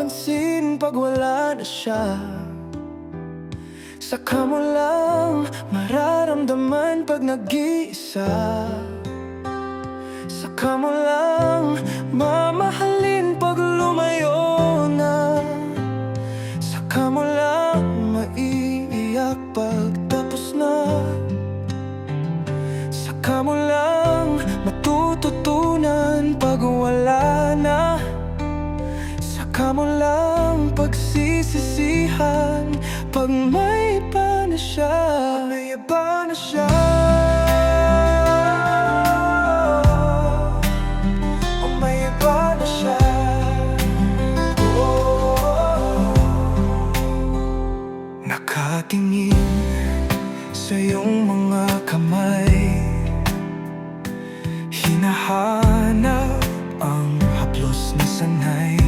mapapansin pag wala na siya. Saka mo lang mararamdaman pag nag-iisa. Saka mo lang mamahalin pag lumayo na. Saka mo lang maiiyak pag tapos na. Saka mo lang matututunan pag wala na. Saka mo lang pagsisisihan pag may iba na siya. May iba na siya. Oh, may iba na siya. Nakatingin sa iyong mga kamay, hinahanap ang haplos na sanay.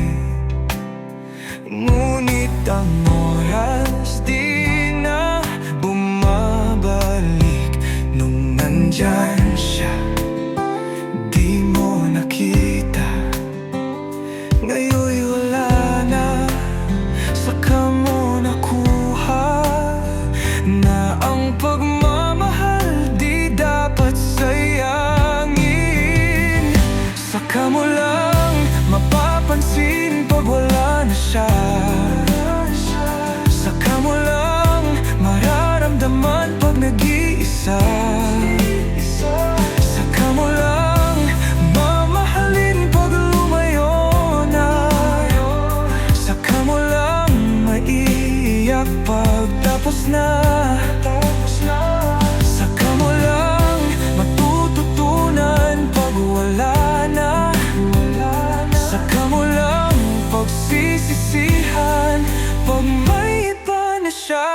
Ngunit ang oras di na bumabalik. Nung nandyan siya, di mo nakita. Ngayon'y wala na. Saka mo nakuha na ang pagmamahal di dapat sayangin. Saka mo lang mapapansin pag wala na siya. Saka mo lang mararamdaman pag nag-iisa. Saka mo lang mamahalin pag lumayo na. Saka mo lang maiiyak pag tapos na. Saka mo lang matututunan pag wala na. Saka mo lang pagsisisihan pag may iba na siya.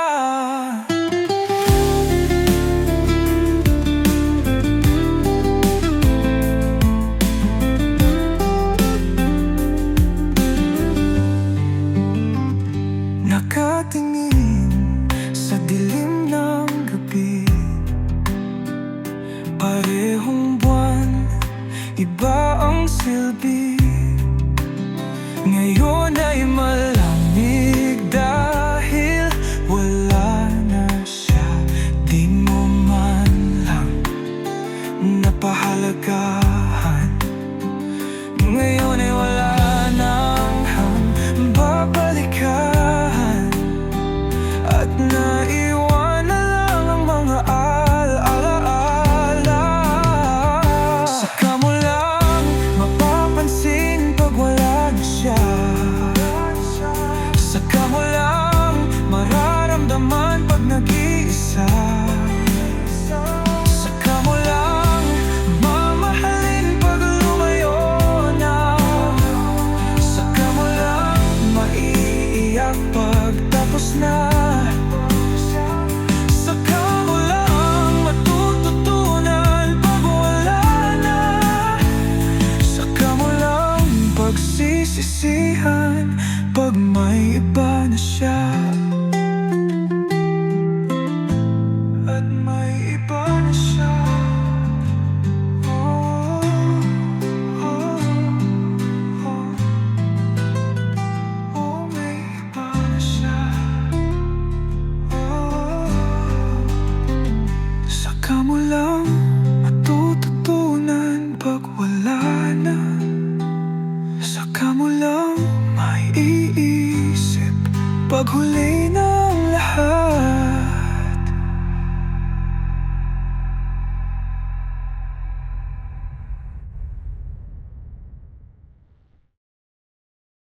Nakatingin sa dilim ng gabi, parehong buwan, iba ang silbi. Ngayon ay malamig dahil wala na siya. Di mo man lang napahalagahan. Ngayon ay wala nang babalikan. At naiwan na lang ang mga alaala. Saka mo lang mapapansin pag wala na siya. Saka mo lang mararamdaman pag nag-iisa. Saka mo lang mamahalin pag lumayo na. Saka mo lang maiiyak pag tapos na. Saka mo lang matututunan pag wala na. Saka mo lang pagsisisihan pag may iba na siya. At may iba na siya. Oh, oh, oh. Oh, may iba na siya. Oh, saka mo lang matututunan pag wala na. Saka mo lang maiisip pag huli ng lahat.